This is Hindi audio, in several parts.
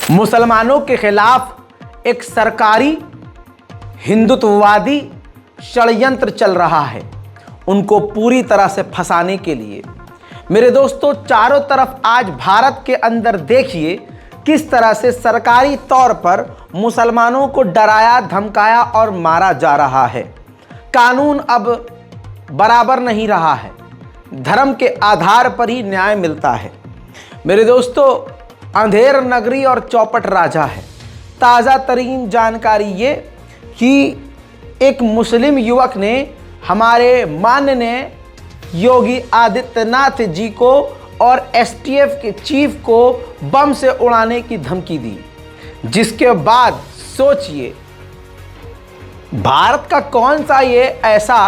मुसलमानों के खिलाफ एक सरकारी हिंदुत्ववादी षड्यंत्र चल रहा है, उनको पूरी तरह से फंसाने के लिए। मेरे दोस्तों, चारों तरफ आज भारत के अंदर देखिए किस तरह से सरकारी तौर पर मुसलमानों को डराया, धमकाया और मारा जा रहा है। कानून अब बराबर नहीं रहा है, धर्म के आधार पर ही न्याय मिलता है। मेरे दोस्तों, अंधेर नगरी और चौपट राजा है। ताज़ा तरीन जानकारी ये कि एक मुस्लिम युवक ने हमारे माननीय योगी आदित्यनाथ जी को और एसटीएफ के चीफ को बम से उड़ाने की धमकी दी, जिसके बाद सोचिए भारत का कौन सा ये ऐसा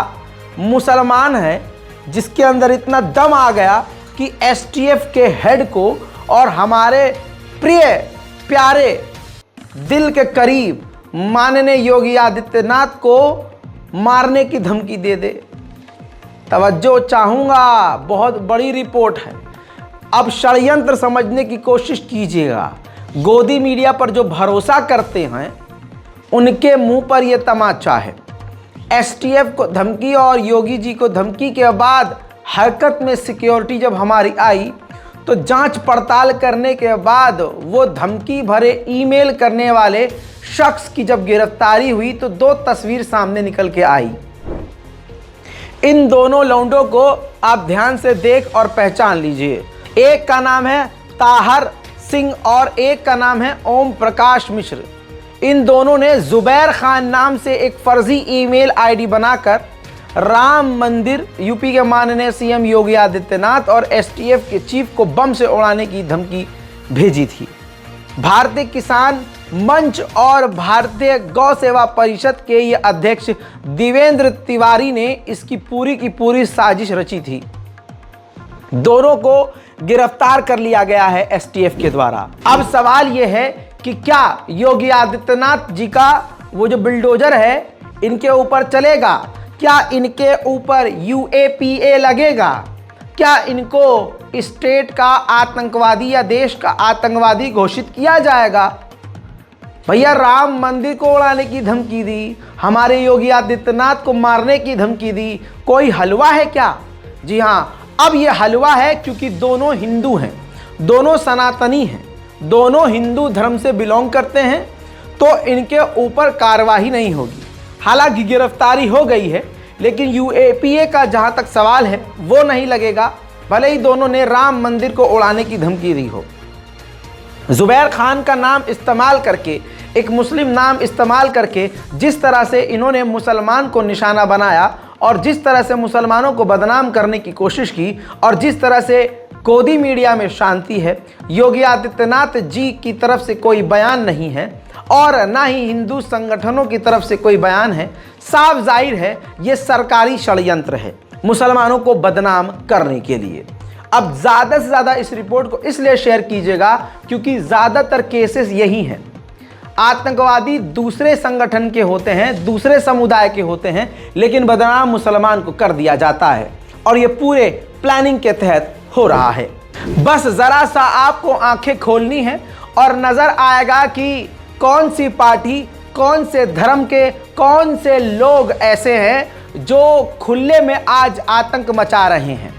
मुसलमान है जिसके अंदर इतना दम आ गया कि एसटीएफ के हेड को और हमारे प्रिय प्यारे दिल के करीब माननीय योगी आदित्यनाथ को मारने की धमकी दे दे। तवज्जो चाहूँगा, बहुत बड़ी रिपोर्ट है। अब षड्यंत्र समझने की कोशिश कीजिएगा। गोदी मीडिया पर जो भरोसा करते हैं उनके मुंह पर यह तमाचा है। एसटीएफ को धमकी और योगी जी को धमकी के बाद हरकत में सिक्योरिटी जब हमारी आई तो जांच पड़ताल करने के बाद वो धमकी भरे ईमेल करने वाले शख्स की जब गिरफ्तारी हुई तो दो तस्वीर सामने निकल के आई। इन दोनों लौंडों को आप ध्यान से देख और पहचान लीजिए। एक का नाम है ताहर सिंह और एक का नाम है ओम प्रकाश मिश्र। इन दोनों ने जुबैर खान नाम से एक फर्जी ईमेल आईडी बनाकर राम मंदिर, यूपी के माननीय सीएम योगी आदित्यनाथ और एसटीएफ के चीफ को बम से उड़ाने की धमकी भेजी थी। भारतीय किसान मंच और भारतीय गौ सेवा परिषद के ये अध्यक्ष देवेंद्र तिवारी ने इसकी पूरी की पूरी साजिश रची थी। दोनों को गिरफ्तार कर लिया गया है एसटीएफ के द्वारा। अब सवाल यह है कि क्या योगी आदित्यनाथ जी का वो जो बिल्डोजर है इनके ऊपर चलेगा? क्या इनके ऊपर यूएपीए लगेगा? क्या इनको स्टेट का आतंकवादी या देश का आतंकवादी घोषित किया जाएगा? भैया, राम मंदिर को उड़ाने की धमकी दी, हमारे योगी आदित्यनाथ को मारने की धमकी दी, कोई हलवा है क्या? जी हाँ, अब ये हलवा है क्योंकि दोनों हिंदू हैं, दोनों सनातनी हैं, दोनों हिंदू धर्म से बिलोंग करते हैं, तो इनके ऊपर कार्रवाई नहीं होगी। हालांकि गिरफ्तारी हो गई है, लेकिन यूएपीए का जहां तक सवाल है वो नहीं लगेगा, भले ही दोनों ने राम मंदिर को उड़ाने की धमकी दी हो। जुबैर खान का नाम इस्तेमाल करके, एक मुस्लिम नाम इस्तेमाल करके जिस तरह से इन्होंने मुसलमान को निशाना बनाया और जिस तरह से मुसलमानों को बदनाम करने की कोशिश की और जिस तरह से गोदी मीडिया में शांति है, योगी आदित्यनाथ जी की तरफ से कोई बयान नहीं है और ना ही हिंदू संगठनों की तरफ से कोई बयान है, साफ जाहिर है ये सरकारी षड्यंत्र है मुसलमानों को बदनाम करने के लिए। अब ज़्यादा से ज़्यादा इस रिपोर्ट को इसलिए शेयर कीजिएगा क्योंकि ज़्यादातर केसेस यही हैं। आतंकवादी दूसरे संगठन के होते हैं, दूसरे समुदाय के होते हैं, लेकिन बदनाम मुसलमान को कर दिया जाता है और ये पूरे प्लानिंग के तहत हो रहा है। बस ज़रा सा आपको आंखें खोलनी है और नज़र आएगा कि कौन सी पार्टी, कौन से धर्म के, कौन से लोग ऐसे हैं जो खुले में आज आतंक मचा रहे हैं।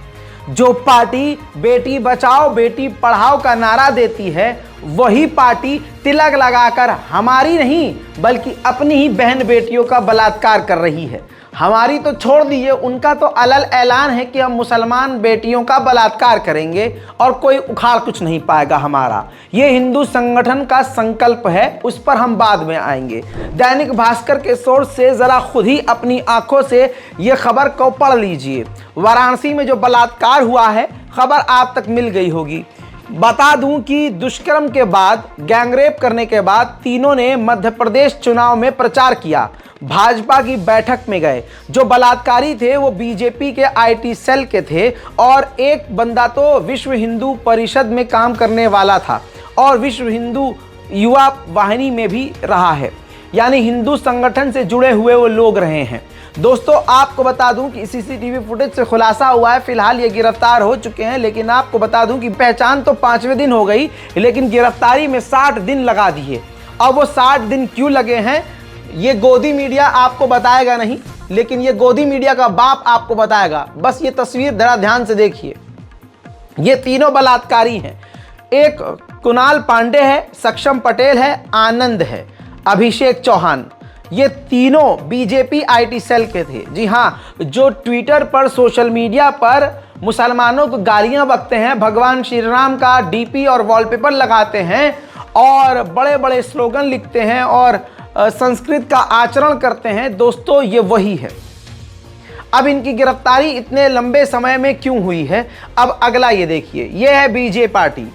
जो पार्टी बेटी बचाओ बेटी पढ़ाओ का नारा देती है, वही पार्टी तिलक लगाकर हमारी नहीं बल्कि अपनी ही बहन बेटियों का बलात्कार कर रही है। हमारी तो छोड़ दीजिए, उनका तो अलल ऐलान है कि हम मुसलमान बेटियों का बलात्कार करेंगे और कोई उखाड़ कुछ नहीं पाएगा हमारा। ये हिंदू संगठन का संकल्प है, उस पर हम बाद में आएंगे। दैनिक भास्कर के सोर्स से ज़रा खुद ही अपनी आंखों से ये खबर को पढ़ लीजिए। वाराणसी में जो बलात्कार हुआ है, खबर आप तक मिल गई होगी। बता दूं कि दुष्कर्म के बाद, गैंगरेप करने के बाद तीनों ने मध्य प्रदेश चुनाव में प्रचार किया, भाजपा की बैठक में गए। जो बलात्कारी थे वो बीजेपी के आईटी सेल के थे और एक बंदा तो विश्व हिंदू परिषद में काम करने वाला था और विश्व हिंदू युवा वाहिनी में भी रहा है। यानी हिंदू संगठन से जुड़े हुए वो लोग रहे हैं। दोस्तों आपको बता दूं कि सीसीटीवी फुटेज से खुलासा हुआ है, फिलहाल ये गिरफ्तार हो चुके हैं, लेकिन आपको बता दूं कि पहचान तो 5वें दिन हो गई, लेकिन गिरफ्तारी में 60 दिन लगा दिए। अब वो 60 दिन क्यों लगे हैं ये गोदी मीडिया आपको बताएगा नहीं, लेकिन ये गोदी मीडिया का बाप आपको बताएगा। बस ये तस्वीर जरा ध्यान से देखिए, ये तीनों बलात्कारी हैं। एक कुणाल पांडे है, सक्षम पटेल है, आनंद है, अभिषेक चौहान। ये तीनों बीजेपी आईटी सेल के थे। जी हाँ, जो ट्विटर पर, सोशल मीडिया पर मुसलमानों को गालियां बकते हैं, भगवान श्री राम का डीपी और वॉलपेपर लगाते हैं और बड़े बड़े स्लोगन लिखते हैं और संस्कृत का आचरण करते हैं। दोस्तों ये वही है। अब इनकी गिरफ्तारी इतने लंबे समय में क्यों हुई है? अब अगला ये देखिए, ये है बीजेपी पार्टी।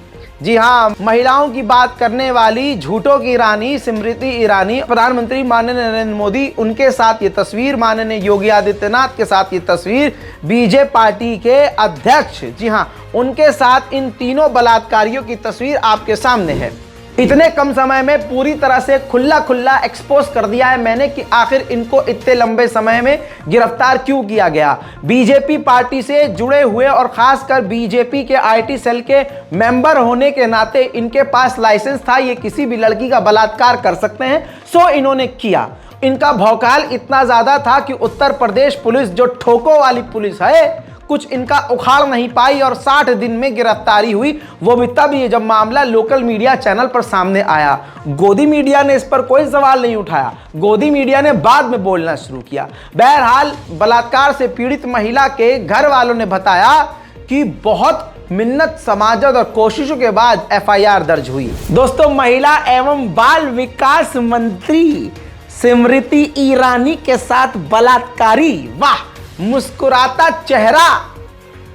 जी हाँ, महिलाओं की बात करने वाली झूठों की रानी स्मृति ईरानी, प्रधानमंत्री माननीय नरेंद्र मोदी, उनके साथ ये तस्वीर, माननीय योगी आदित्यनाथ के साथ ये तस्वीर, बीजेपी पार्टी के अध्यक्ष, जी हाँ, उनके साथ इन तीनों बलात्कारियों की तस्वीर आपके सामने है। इतने कम समय में पूरी तरह से खुला खुला एक्सपोज कर दिया है मैंने कि आखिर इनको इतने लंबे समय में गिरफ्तार क्यों किया गया। बीजेपी पार्टी से जुड़े हुए और खासकर बीजेपी के आईटी सेल के मेंबर होने के नाते इनके पास लाइसेंस था, ये किसी भी लड़की का बलात्कार कर सकते हैं, सो इन्होंने किया। इनका भौकाल इतना ज्यादा था कि उत्तर प्रदेश पुलिस, जो ठोको वाली पुलिस है, कुछ इनका उखाड़ नहीं पाई और 60 दिन में गिरफ्तारी हुई। वो भी तब ये जब मामला लोकल मीडिया चैनल पर सामने आया। गोदी मीडिया ने इस पर कोई सवाल नहीं उठाया, गोदी मीडिया ने बाद में बोलना शुरू किया। बहरहाल बलात्कार से पीड़ित महिला के घर वालों ने बताया कि बहुत मिन्नत समाजत और कोशिशों के बाद एफआईआर दर्ज हुई। दोस्तों महिला एवं बाल विकास मंत्री स्मृति ईरानी के साथ बलात्कारी, वाह, मुस्कुराता चेहरा।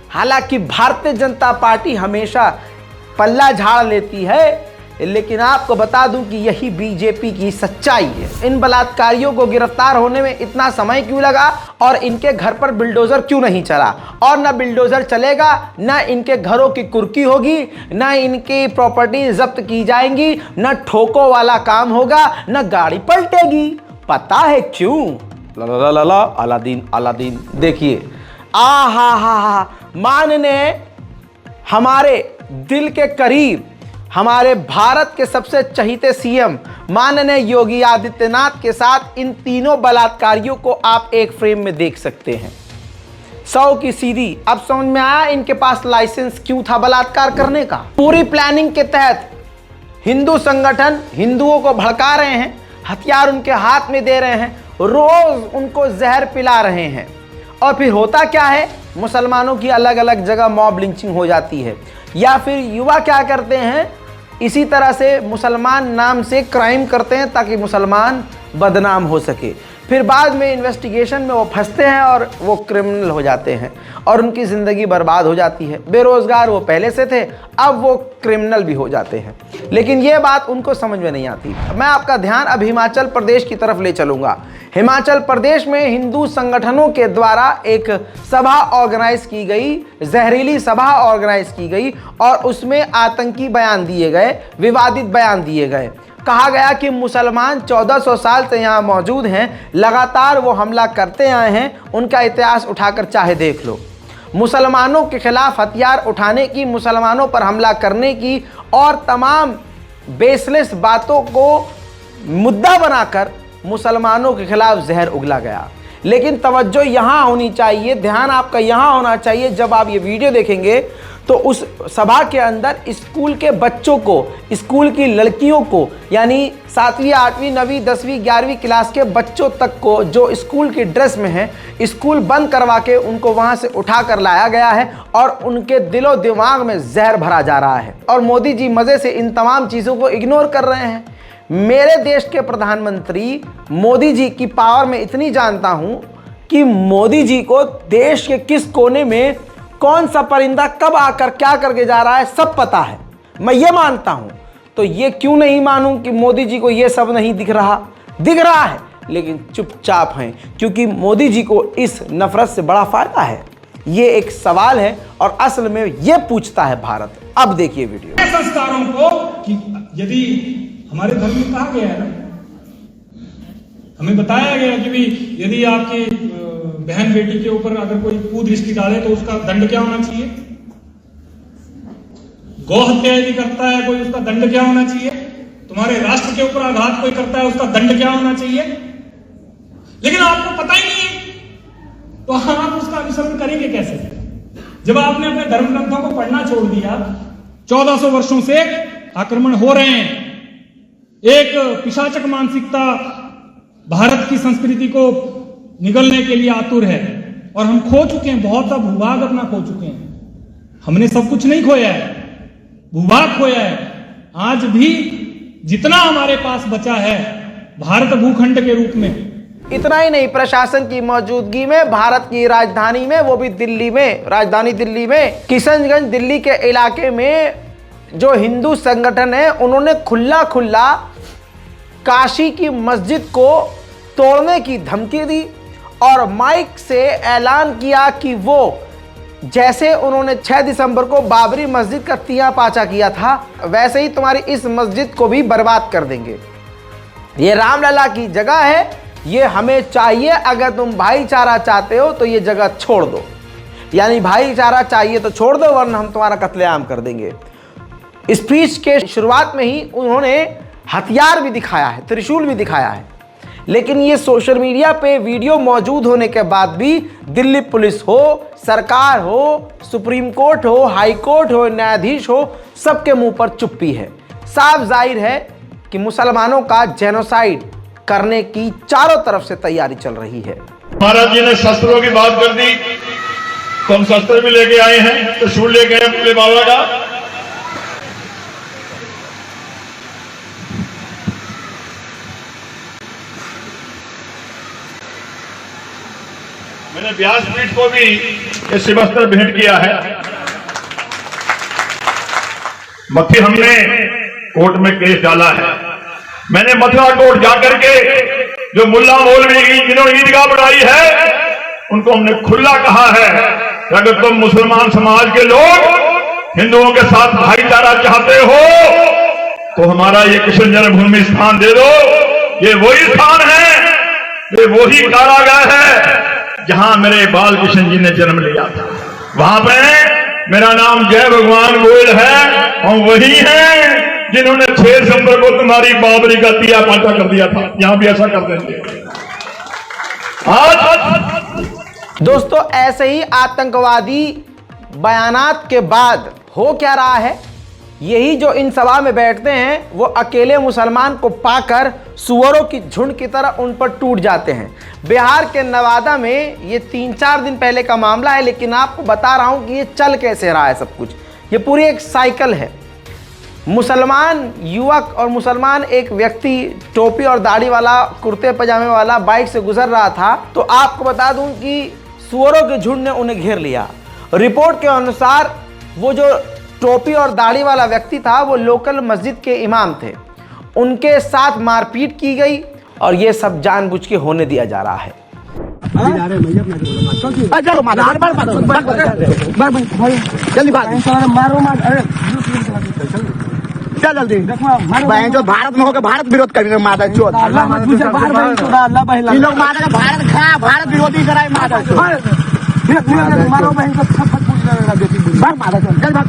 हालांकि भारतीय जनता पार्टी हमेशा पल्ला झाड़ लेती है, लेकिन आपको बता दूं कि यही बीजेपी की सच्चाई है। इन बलात्कारियों को गिरफ्तार होने में इतना समय क्यों लगा और इनके घर पर बिल्डोजर क्यों नहीं चला? और ना बिल्डोजर चलेगा, ना इनके घरों की कुर्की होगी, ना इनकी प्रॉपर्टी जब्त की जाएंगी, ना ठोको वाला काम होगा, ना गाड़ी पलटेगी। पता है क्यों? ला अलादीन अलादीन। देखिए, हा मानने हमारे दिल के करीब, हमारे भारत के सबसे चहीते सीएम माननीय योगी आदित्यनाथ के साथ इन तीनों बलात्कारियों को आप एक फ्रेम में देख सकते हैं। 100 की सीधी। अब समझ में आया इनके पास लाइसेंस क्यों था बलात्कार करने का। पूरी प्लानिंग के तहत हिंदू संगठन हिंदुओं को भड़का रहे हैं, हथियार उनके हाथ में दे रहे हैं, रोज उनको जहर पिला रहे हैं। और फिर होता क्या है, मुसलमानों की अलग अलग जगह मॉब लिंचिंग हो जाती है, या फिर युवा क्या करते हैं, इसी तरह से मुसलमान नाम से क्राइम करते हैं ताकि मुसलमान बदनाम हो सके। फिर बाद में इन्वेस्टिगेशन में वो फंसते हैं और वो क्रिमिनल हो जाते हैं और उनकी ज़िंदगी बर्बाद हो जाती है। बेरोज़गार वो पहले से थे, अब वो क्रिमिनल भी हो जाते हैं, लेकिन ये बात उनको समझ में नहीं आती। मैं आपका ध्यान अब हिमाचल प्रदेश की तरफ ले चलूँगा। हिमाचल प्रदेश में हिंदू संगठनों के द्वारा एक सभा ऑर्गेनाइज की गई, जहरीली सभा ऑर्गेनाइज की गई और उसमें आतंकी बयान दिए गए, विवादित बयान दिए गए। कहा गया कि मुसलमान 1400 साल से यहाँ मौजूद हैं, लगातार वो हमला करते आए हैं, उनका इतिहास उठाकर चाहे देख लो। मुसलमानों के खिलाफ हथियार उठाने की, मुसलमानों पर हमला करने की और तमाम बेसलेस बातों को मुद्दा बनाकर मुसलमानों के खिलाफ जहर उगला गया। लेकिन तवज्जो यहाँ होनी चाहिए, ध्यान आपका यहाँ होना चाहिए। जब आप ये वीडियो देखेंगे तो उस सभा के अंदर स्कूल के बच्चों को, स्कूल की लड़कियों को, यानी 7वीं 8वीं 9वीं 10वीं 11वीं क्लास के बच्चों तक को जो स्कूल की ड्रेस में हैं, स्कूल बंद करवा के उनको वहां से उठा कर लाया गया है और उनके दिलो दिमाग में जहर भरा जा रहा है। और मोदी जी मज़े से इन तमाम चीज़ों को इग्नोर कर रहे हैं। मेरे देश के प्रधानमंत्री मोदी जी की पावर में इतनी जानता हूं कि मोदी जी को देश के किस कोने में कौन सा परिंदा कब आकर क्या करके जा रहा है सब पता है, मैं ये मानता हूं। तो ये क्यों नहीं मानूं कि मोदी जी को ये सब नहीं दिख रहा? दिख रहा है, लेकिन चुपचाप हैं, क्योंकि मोदी जी को इस नफरत से बड़ा फायदा है। ये एक सवाल है और असल में ये पूछता है भारत। अब देखिए वीडियो। संस्कारों को कि यदि हमारे धर्म में कहा गया है ना हमें बताया गया कि भी यदि आपकी बहन बेटी के ऊपर अगर कोई कुदृष्टि डाले तो उसका दंड क्या होना चाहिए, गौ हत्या यदि करता है कोई उसका दंड क्या होना चाहिए, तुम्हारे राष्ट्र के ऊपर आघात कोई करता है उसका दंड क्या होना चाहिए। लेकिन आपको पता ही नहीं है तो आप उसका अनुसरण करेंगे कैसे जब आपने अपने धर्म ग्रंथों को पढ़ना छोड़ दिया। 1400 वर्षों से आक्रमण हो रहे हैं, एक पिशाचक मानसिकता भारत की संस्कृति को निगलने के लिए आतुर है और हम खो चुके हैं, बहुत सा भूभाग अपना खो चुके हैं। हमने सब कुछ नहीं खोया है, भूभाग खोया है। आज भी जितना हमारे पास बचा है भारत भूखंड के रूप में, इतना ही नहीं, प्रशासन की मौजूदगी में भारत की राजधानी में, वो भी दिल्ली में, राजधानी दिल्ली में, किशनगंज दिल्ली के इलाके में जो हिंदू संगठन है उन्होंने खुला खुला काशी की मस्जिद को तोड़ने की धमकी दी और माइक से ऐलान किया कि वो जैसे उन्होंने 6 दिसंबर को बाबरी मस्जिद का तिया पाचा किया था वैसे ही तुम्हारी इस मस्जिद को भी बर्बाद कर देंगे। ये रामलला की जगह है, ये हमें चाहिए, अगर तुम भाईचारा चाहते हो तो ये जगह छोड़ दो। यानी भाईचारा चाहिए तो छोड़ दो वरना हम तुम्हारा कत्लेआम कर देंगे। स्पीच के शुरुआत में ही उन्होंने हथियार भी दिखाया है, त्रिशूल भी दिखाया है। लेकिन ये सोशल मीडिया पे वीडियो मौजूद होने के बाद भी दिल्ली पुलिस हो, सरकार हो, सुप्रीम कोर्ट हो, हाई कोर्ट हो, न्यायाधीश हो, सबके मुंह पर चुप्पी है। साफ जाहिर है कि मुसलमानों का जेनोसाइड करने की चारों तरफ से तैयारी चल रही है। महाराज जी ने शस्त्रों की बात कर दी तो हम शस्त्र भी लेके आए हैं, त्रिशूल लेके आए भोले बाबा का। मैंने व्यासपीठ को भी ये शिवस्त्र भेंट किया है। मक्खी हमने कोर्ट में केस डाला है। मैंने मथुरा कोर्ट जाकर के जो मुल्ला मौलवी जिन्होंने ईदगाह बनाई है उनको हमने खुला कहा है कि अगर तुम मुसलमान समाज के लोग हिंदुओं के साथ भाईचारा चाहते हो तो हमारा ये कृष्ण जन्मभूमि स्थान दे दो। ये वही स्थान है, ये वही कारागार है जहां मेरे बाल कृष्ण जी ने जन्म लिया था। वहां पे मेरा नाम जय भगवान गोयल है, हम वही हैं जिन्होंने 6 दिसंबर को तुम्हारी बाबरी का तिया पाचा कर दिया था। यहां भी ऐसा कर देंगे। आज दोस्तों ऐसे ही आतंकवादी बयानात के बाद हो क्या रहा है, यही जो इन सभा में बैठते हैं वो अकेले मुसलमान को पाकर सुअरों की झुंड की तरह उन पर टूट जाते हैं। बिहार के नवादा में ये 3-4 दिन पहले का मामला है, लेकिन आपको बता रहा हूं कि ये चल कैसे रहा है सब कुछ। ये पूरी एक साइकिल है। मुसलमान युवक और मुसलमान एक व्यक्ति टोपी और दाढ़ी वाला, कुर्ते पजामे वाला बाइक से गुजर रहा था तो आपको बता दूं कि सुअरों के झुंड ने उन्हें घेर लिया। रिपोर्ट के अनुसार वो जो टोपी और दाढ़ी वाला व्यक्ति था वो लोकल मस्जिद के इमाम थे। उनके साथ मारपीट की गई और ये सब जानबूझ के होने दिया जा रहा है। जल्दी जो भारत में होकर भारत विरोध करेंगे माता चोर। लोग माता का भारत खा, भारत विरोधी कराए माता चोर। मारो बहन को भाग माता चोर, चल भाग।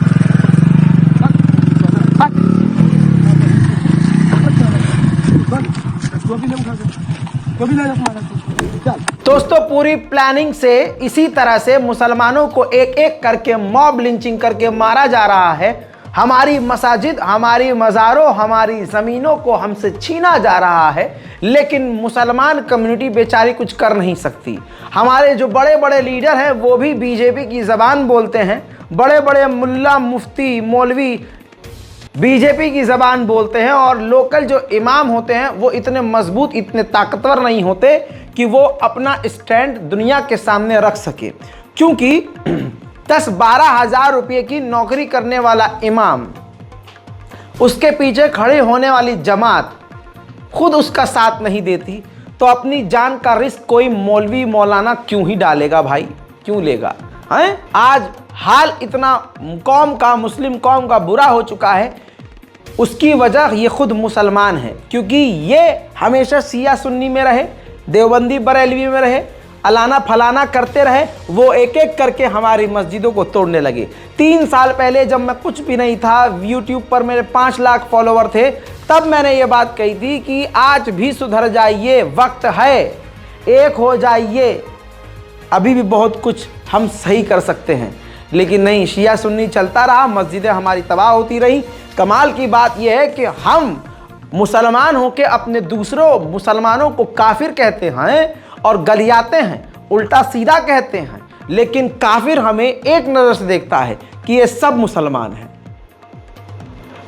दोस्तों पूरी प्लानिंग से इसी तरह से मुसलमानों को एक एक करके मॉब लिंचिंग करके मारा जा रहा है। हमारी मसाजिद, हमारी मज़ारों, हमारी ज़मीनों को हमसे छीना जा रहा है, लेकिन मुसलमान कम्युनिटी बेचारी कुछ कर नहीं सकती। हमारे जो बड़े बड़े लीडर हैं वो भी बीजेपी की ज़बान बोलते हैं। बड़े बड़े मुल्ला, मुफ्ती, मौलवी बीजेपी की ज़बान बोलते हैं और लोकल जो इमाम होते हैं वो इतने मजबूत, इतने ताकतवर नहीं होते कि वो अपना स्टैंड दुनिया के सामने रख सके। क्योंकि 10-12 हज़ार रुपये की नौकरी करने वाला इमाम, उसके पीछे खड़े होने वाली जमात खुद उसका साथ नहीं देती तो अपनी जान का रिस्क कोई मौलवी मौलाना क्यों ही डालेगा भाई, क्यों लेगा हैं? आज हाल इतना कौम का, मुस्लिम कौम का बुरा हो चुका है उसकी वजह ये खुद मुसलमान है, क्योंकि ये हमेशा शिया सुन्नी में रहे, देवबंदी बरेलवी में रहे, अलाना फलाना करते रहे। वो एक एक करके हमारी मस्जिदों को तोड़ने लगे। 3 साल पहले जब मैं कुछ भी नहीं था, यूट्यूब पर मेरे 5 लाख फॉलोवर थे, तब मैंने ये बात कही थी कि आज भी सुधर जाइए, वक्त है, एक हो जाइए, अभी भी बहुत कुछ हम सही कर सकते हैं। लेकिन नहीं, शिया सुन्नी चलता रहा, मस्जिदें हमारी तबाह होती रही। कमाल की बात यह है कि हम मुसलमान होकर अपने दूसरों मुसलमानों को काफिर कहते हैं और गलियाते हैं, उल्टा सीधा कहते हैं, लेकिन काफिर हमें एक नज़र से देखता है कि ये सब मुसलमान हैं।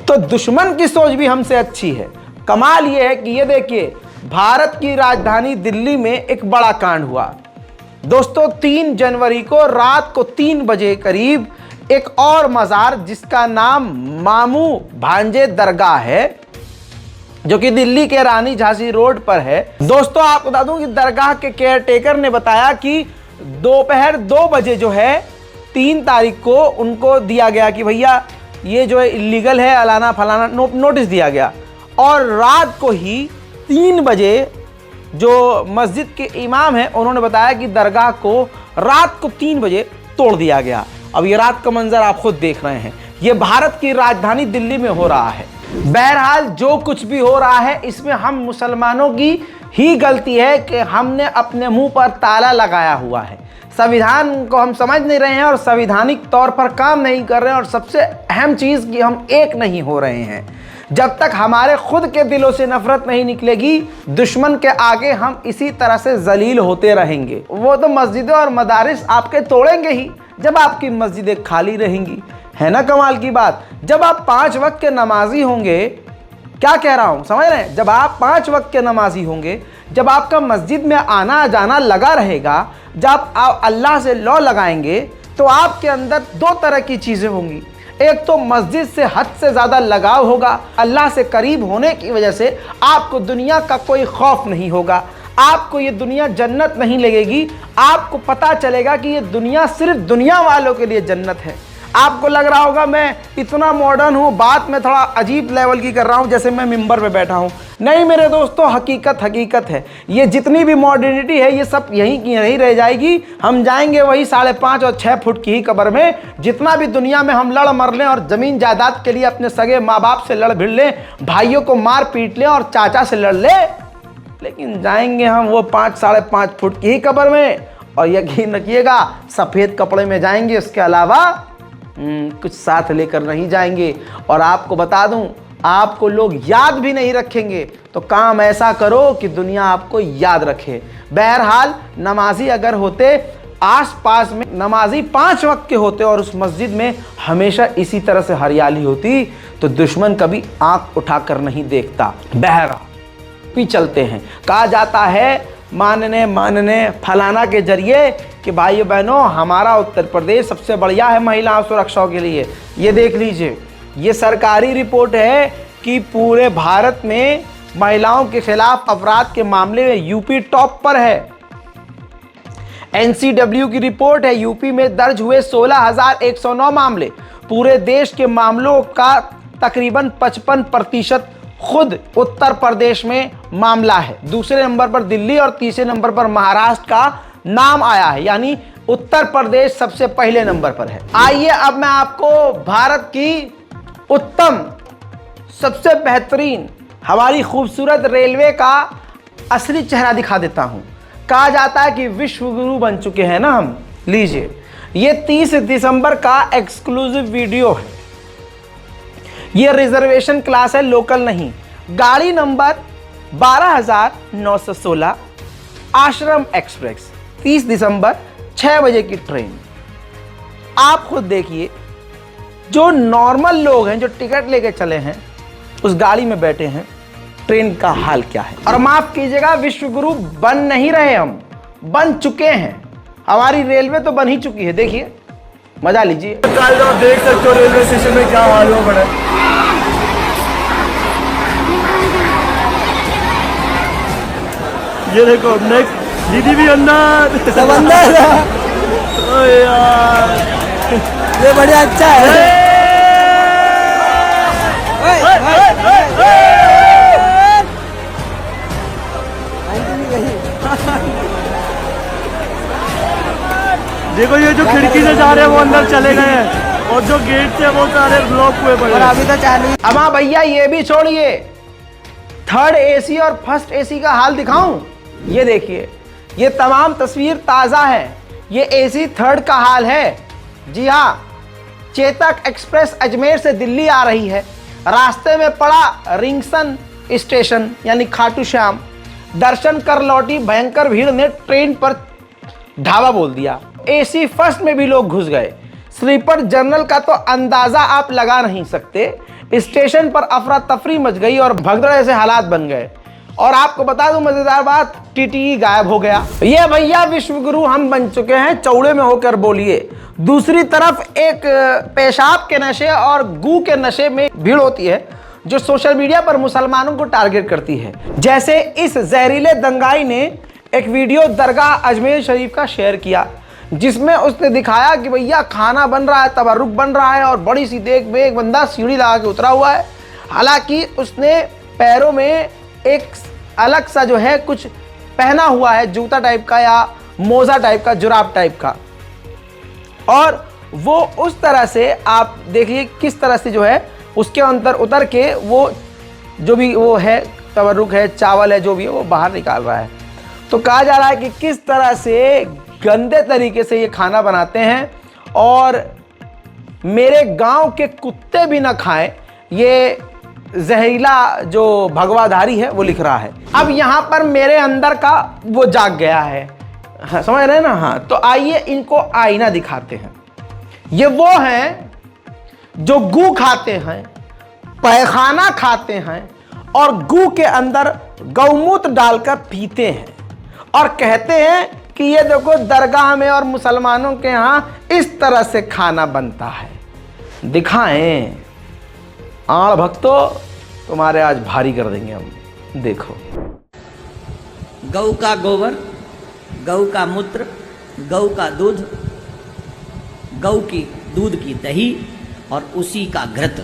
तो दुश्मन की सोच भी हमसे अच्छी है। कमाल ये है कि ये देखिए, भारत की राजधानी दिल्ली में एक बड़ा कांड हुआ दोस्तों। 3 जनवरी को रात को 3 बजे करीब एक और मज़ार जिसका नाम मामू भांजे दरगाह है, जो कि दिल्ली के रानी झांसी रोड पर है। दोस्तों आपको बता दूं कि दरगाह के केयरटेकर ने बताया कि दोपहर 2 बजे जो है 3 तारीख को उनको दिया गया कि भैया ये जो है इलीगल है, अलाना फलाना नोटिस दिया गया। और रात को ही 3 बजे जो मस्जिद के इमाम हैं उन्होंने बताया कि दरगाह को रात को 3 बजे तोड़ दिया गया। अब ये रात का मंजर आप खुद देख रहे हैं, ये भारत की राजधानी दिल्ली में हो रहा है। बहरहाल जो कुछ भी हो रहा है इसमें हम मुसलमानों की ही गलती है कि हमने अपने मुंह पर ताला लगाया हुआ है। संविधान को हम समझ नहीं रहे हैं और संवैधानिक तौर पर काम नहीं कर रहे हैं, और सबसे अहम चीज़ कि हम एक नहीं हो रहे हैं। जब तक हमारे खुद के दिलों से नफरत नहीं निकलेगी, दुश्मन के आगे हम इसी तरह से जलील होते रहेंगे। वो तो मस्जिदें और मदारिस आपके तोड़ेंगे ही जब आपकी मस्जिदें खाली रहेंगी, है ना कमाल की बात। जब आप 5 वक्त के नमाजी होंगे, क्या कह रहा हूँ समझ रहे हैं, जब आप 5 वक्त के नमाजी होंगे, जब आपका मस्जिद में आना जाना लगा रहेगा, जब आप अल्लाह से लौ लगाएंगे, तो आपके अंदर 2 तरह की चीज़ें होंगी। एक तो मस्जिद से हद से ज़्यादा लगाव होगा, अल्लाह से करीब होने की वजह से आपको दुनिया का कोई खौफ नहीं होगा, आपको ये दुनिया जन्नत नहीं लगेगी। आपको पता चलेगा कि ये दुनिया सिर्फ दुनिया वालों के लिए जन्नत है। आपको लग रहा होगा मैं इतना मॉडर्न हूँ, बात में थोड़ा अजीब लेवल की कर रहा हूँ, जैसे मैं मिंबर पे बैठा हूँ। नहीं मेरे दोस्तों, हकीकत है। ये जितनी भी मॉडर्निटी है ये सब यहीं की यहीं रह जाएगी। हम जाएंगे वही 5.5 और 6 फुट की ही कब्र में। जितना भी दुनिया में हम लड़ मर लें और ज़मीन जायदाद के लिए अपने सगे माँ बाप से लड़ भिड़ लें, भाइयों को मार पीट लें और चाचा से लड़ लें, लेकिन जाएंगे हम वो 5-5.5 फुट की ही कब्र में। और यकीन रखिएगा सफ़ेद कपड़े में जाएंगे, उसके अलावा कुछ साथ लेकर नहीं जाएंगे। और आपको बता दूं, आपको लोग याद भी नहीं रखेंगे, तो काम ऐसा करो कि दुनिया आपको याद रखे। बहरहाल नमाजी अगर होते, आस-पास में नमाजी 5 वक्त के होते और उस मस्जिद में हमेशा इसी तरह से हरियाली होती, तो दुश्मन कभी आंख उठाकर नहीं देखता। बहरहाल भी चलते हैं। कहा जाता है मानने फलाना के जरिए कि भाइयों बहनों, हमारा उत्तर प्रदेश सबसे बढ़िया है महिला सुरक्षा के लिए। ये देख लीजिए, ये सरकारी रिपोर्ट है कि पूरे भारत में महिलाओं के खिलाफ अपराध के मामले में यूपी टॉप पर है। NCW की रिपोर्ट है, यूपी में दर्ज हुए 16,109 मामले। पूरे देश के मामलों का तकरीबन 55% खुद उत्तर प्रदेश में मामला है। दूसरे नंबर पर दिल्ली और तीसरे नंबर पर महाराष्ट्र का नाम आया है, यानी उत्तर प्रदेश सबसे पहले नंबर पर है। आइए अब मैं आपको भारत की उत्तम, सबसे बेहतरीन, हमारी खूबसूरत रेलवे का असली चेहरा दिखा देता हूं। कहा जाता है कि विश्व गुरु बन चुके हैं ना हम। लीजिए, ये 30 दिसंबर का एक्सक्लूसिव वीडियो है। ये रिजर्वेशन क्लास है, लोकल नहीं। गाड़ी नंबर 12,916, आश्रम एक्सप्रेस, 30 दिसंबर 6 बजे की ट्रेन। आप खुद देखिए, जो नॉर्मल लोग हैं, जो टिकट लेके चले हैं, उस गाड़ी में बैठे हैं, ट्रेन का हाल क्या है। और माफ कीजिएगा, विश्वगुरु बन नहीं रहे, हम बन चुके हैं। हमारी रेलवे तो बन ही चुकी है। देखिए, मजा लीजिए। आप देख सकते हो रेलवे स्टेशन में क्या हाल हो बड़ा। ये देखो, नेक्स्ट दीदी भी अंदर, सब अंदर। ओ यार, ये बढ़िया, अच्छा है। देखो ये जो खिड़की से जा रहे हैं वो अंदर चले गए हैं और जो गेट से वो सारे ब्लॉक हुए पड़े हैं। अभी तो चालू। अब हाँ भैया ये भी छोड़िए, थर्ड एसी और फर्स्ट एसी का हाल दिखाऊं? ये देखिए, ये तमाम तस्वीर ताज़ा है। ये एसी थर्ड का हाल है। जी हाँ, चेतक एक्सप्रेस अजमेर से दिल्ली आ रही है। रास्ते में पड़ा रिंगसन स्टेशन यानी खाटू श्याम। दर्शन कर लौटी भयंकर भीड़ ने ट्रेन पर ढाबा बोल दिया। एसी फर्स्ट में भी लोग घुस गए। स्लीपर जनरल का तो अंदाजा आप लगा नहीं सकते। स्टेशन पर अफरा तफरी मच गई और भगदड़ ऐसे हालात बन गए। और आपको बता दूं मजेदार बात, टीटी गायब हो गया। ये भैया विश्वगुरु हम बन चुके हैं, चौड़े में होकर बोलिए। दूसरी तरफ एक पेशाब के नशे और गू के नशे में भीड़ होती है जो सोशल मीडिया पर मुसलमानों को टारगेट करती है। जैसे इस जहरीले दंगाई ने एक वीडियो दरगाह अजमेर शरीफ का शेयर किया, जिसमें उसने दिखाया कि भैया खाना बन रहा है, तबरुक बन रहा है और बड़ी सी देख में एक बंदा सीढ़ी लगा के उतरा हुआ है। हालांकि उसने पैरों में एक अलग सा जो है कुछ पहना हुआ है, जूता टाइप का या मोजा टाइप का, जुराब टाइप का। और वो उस तरह से आप देखिए किस तरह से जो है उसके अंदर उतर के वो जो भी वो है तबरुक है, चावल है, जो भी है वो बाहर निकाल रहा है। तो कहा जा रहा है कि किस तरह से गंदे तरीके से ये खाना बनाते हैं और मेरे गांव के कुत्ते भी ना खाएं, ये जहरीला जो भगवाधारी है वो लिख रहा है। अब यहाँ पर मेरे अंदर का वो जाग गया है, हाँ, समझ रहे हैं ना? हाँ, तो आइए इनको आईना दिखाते हैं। ये वो हैं जो गू खाते हैं, पैखाना खाते हैं और गू के अंदर गौमूत्र डालकर पीते हैं और कहते हैं कि ये देखो दरगाह में और मुसलमानों के यहाँ इस तरह से खाना बनता है। दिखाएं आड़ भक्तों, तुम्हारे आज भारी कर देंगे हम। देखो, गौ का गोबर, गौ का मूत्र, गौ का दूध, गौ की दूध की दही और उसी का घृत,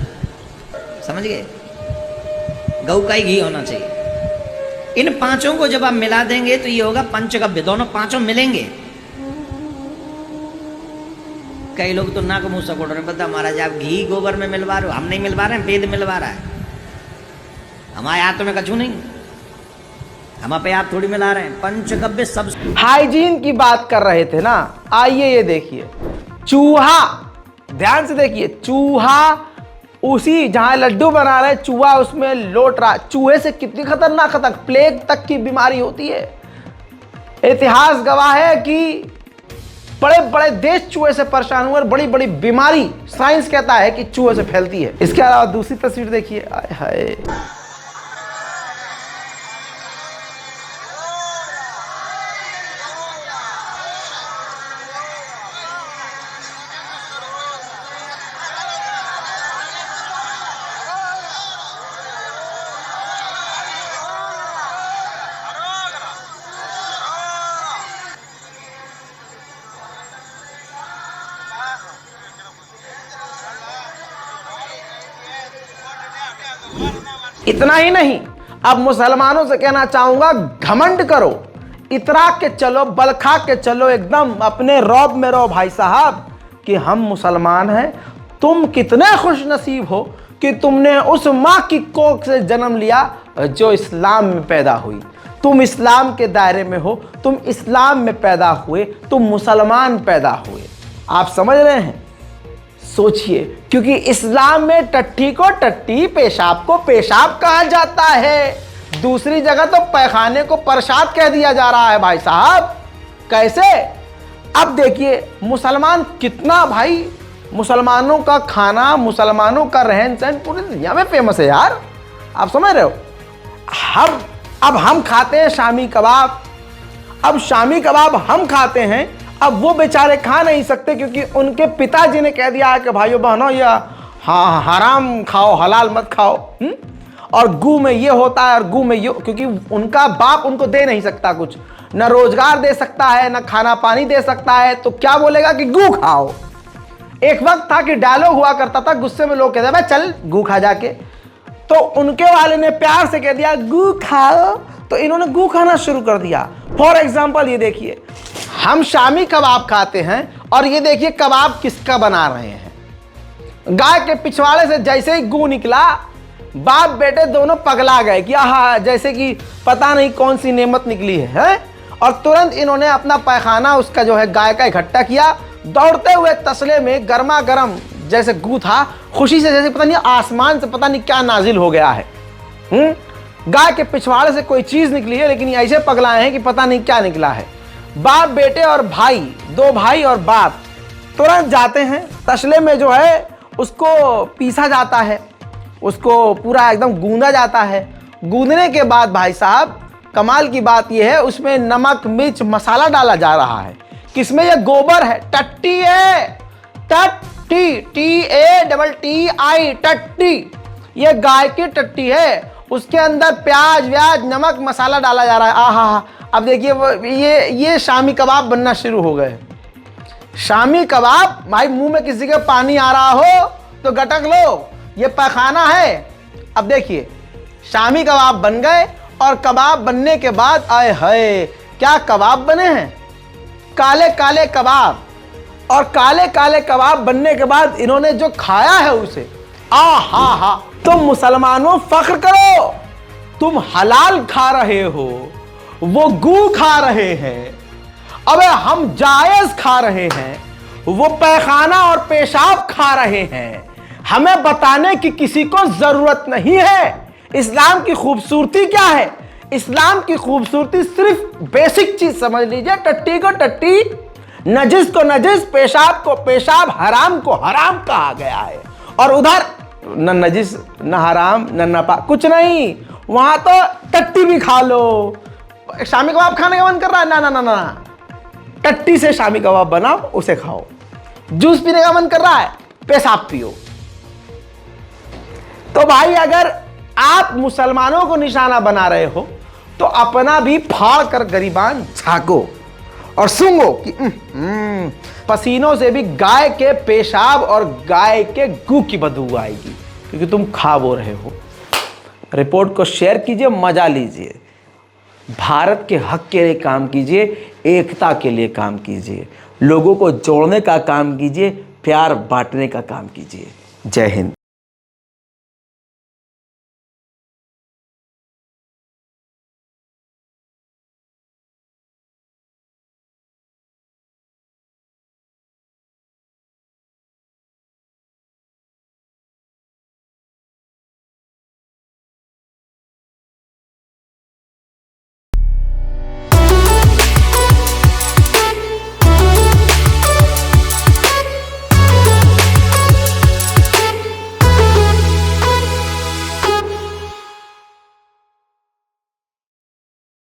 समझ गए? गौ का ही घी होना चाहिए। इन पांचों को जब आप मिला देंगे तो ये होगा पंचगव्य, दोनों पांचों मिलेंगे। कई लोग तो नाक मुंह सकोड़ रहे, पता महाराज आप घी गोबर में मिलवा रहे हो, हम नहीं मिलवा रहे हैं, वेद मिलवा रहा है। हमारे हाथों में कछु नहीं, हम पे आप थोड़ी मिला रहे हैं। पंचगव्य सब हाइजीन की बात कर रहे थे ना। आइए ये देखिए, चूहा, ध्यान से देखिए, चूहा उसी जहां लड्डू बना रहे चूहा उसमें लौट रहा। चूहे से कितनी खतरनाक प्लेग तक की बीमारी होती है। इतिहास गवाह है कि बड़े बड़े देश चूहे से परेशान हुए और बड़ी बड़ी बीमारी साइंस कहता है कि चूहे से फैलती है। इसके अलावा दूसरी तस्वीर देखिए, आय हाय, इतना ही नहीं, अब मुसलमानों से कहना चाहूंगा, घमंड करो, इतरा के चलो, बलखा के चलो, एकदम अपने रौब में रहो भाई साहब कि हम मुसलमान हैं। तुम कितने खुश नसीब हो कि तुमने उस माँ की कोख से जन्म लिया जो इस्लाम में पैदा हुई। तुम इस्लाम के दायरे में हो, तुम इस्लाम में पैदा हुए, तुम मुसलमान पैदा हुए। आप समझ रहे हैं? सोचिए, क्योंकि इस्लाम में टट्टी को टट्टी, पेशाब को पेशाब कहा जाता है। दूसरी जगह तो पैखाने को प्रसाद कह दिया जा रहा है भाई साहब। कैसे? अब देखिए मुसलमान कितना, भाई मुसलमानों का खाना, मुसलमानों का रहन सहन पूरी दुनिया में फेमस है यार। आप समझ रहे हो? अब हम खाते हैं शामी कबाब। अब शामी कबाब हम खाते हैं, अब वो बेचारे खा नहीं सकते क्योंकि उनके पिताजी ने कह दिया है कि भाइयों बहनों ये हाँ हराम खाओ, हलाल मत खाओ। और गू में ये होता है और गू में ये, क्योंकि उनका बाप उनको दे नहीं सकता कुछ, न रोजगार दे सकता है, न खाना पानी दे सकता है, तो क्या बोलेगा कि गू खाओ। एक वक्त था कि डायलॉग हुआ करता था, गुस्से में लोग कहते भाई चल गू खा जाके। तो उनके वाले ने प्यार से कह दिया गू खाओ, तो इन्होंने गू खाना शुरू कर दिया। फॉर एग्जाम्पल ये देखिए, हम शामी कबाब खाते हैं और ये देखिए कबाब किसका बना रहे हैं। गाय के पिछवाड़े से जैसे ही गू निकला, बाप बेटे दोनों पगला गए कि आहा, जैसे कि पता नहीं कौन सी नेमत निकली है? और तुरंत इन्होंने अपना पैखाना उसका जो है गाय का इकट्ठा किया। दौड़ते हुए तसले में गर्मा गर्म जैसे गू था, खुशी से जैसे पता नहीं आसमान से पता नहीं क्या नाजिल हो गया है। गाय के पिछवाड़े से कोई चीज निकली है, लेकिन ऐसे पगलाए हैं कि पता नहीं क्या निकला है। बाप बेटे और भाई, दो भाई और बाप तुरंत जाते हैं तसले में जो है उसको पीसा जाता है, उसको पूरा एकदम गूंदा जाता है। गूंदने के बाद भाई साहब कमाल की बात यह है, उसमें नमक मिर्च मसाला डाला जा रहा है। किसमें? यह गोबर है, टट्टी है, टट्टी, TATTI, टट्टी। यह गाय की टट्टी है, उसके अंदर प्याज व्याज नमक मसाला डाला जा रहा है। आहा, अब देखिए ये शामी कबाब बनना शुरू हो गए। शामी कबाब, भाई मुंह में किसी के पानी आ रहा हो तो गटक लो, ये पैखाना है। अब देखिए शामी कबाब बन गए, और कबाब बनने के बाद आए हाय क्या कबाब बने हैं, काले काले कबाब। और काले काले कबाब बनने के बाद इन्होंने जो खाया है उसे, आहा, तुम मुसलमानों फख्र करो, तुम हलाल खा रहे हो, वो गू खा रहे हैं। अबे हम जायज खा रहे हैं, वो पैखाना और पेशाब खा रहे हैं। हमें बताने की किसी को जरूरत नहीं है। इस्लाम की खूबसूरती क्या है? इस्लाम की खूबसूरती सिर्फ बेसिक चीज समझ लीजिए, टट्टी को टट्टी, नजिस को नजिस, पेशाब को पेशाब, हराम को हराम कहा गया है। और उधर न नजिस न हराम न नपा, कुछ नहीं, वहां तो टट्टी भी खा लो। शामी कबाब खाने का मन कर रहा है, ना ना ना ना, टट्टी से शामी कबाब बनाओ, उसे खाओ। जूस पीने का मन कर रहा है, पेशाब पियो। तो भाई अगर आप मुसलमानों को निशाना बना रहे हो तो अपना भी फाड़ कर गरीबान झांको और सूंघो कि पसीनों से भी गाय के पेशाब और गाय के गू की बदबू आएगी, क्योंकि तुम खा वो रहे हो। रिपोर्ट को शेयर कीजिए, मजा लीजिए, भारत के हक के लिए काम कीजिए, एकता के लिए काम कीजिए, लोगों को जोड़ने का काम कीजिए, प्यार बांटने का काम कीजिए। जय हिंद।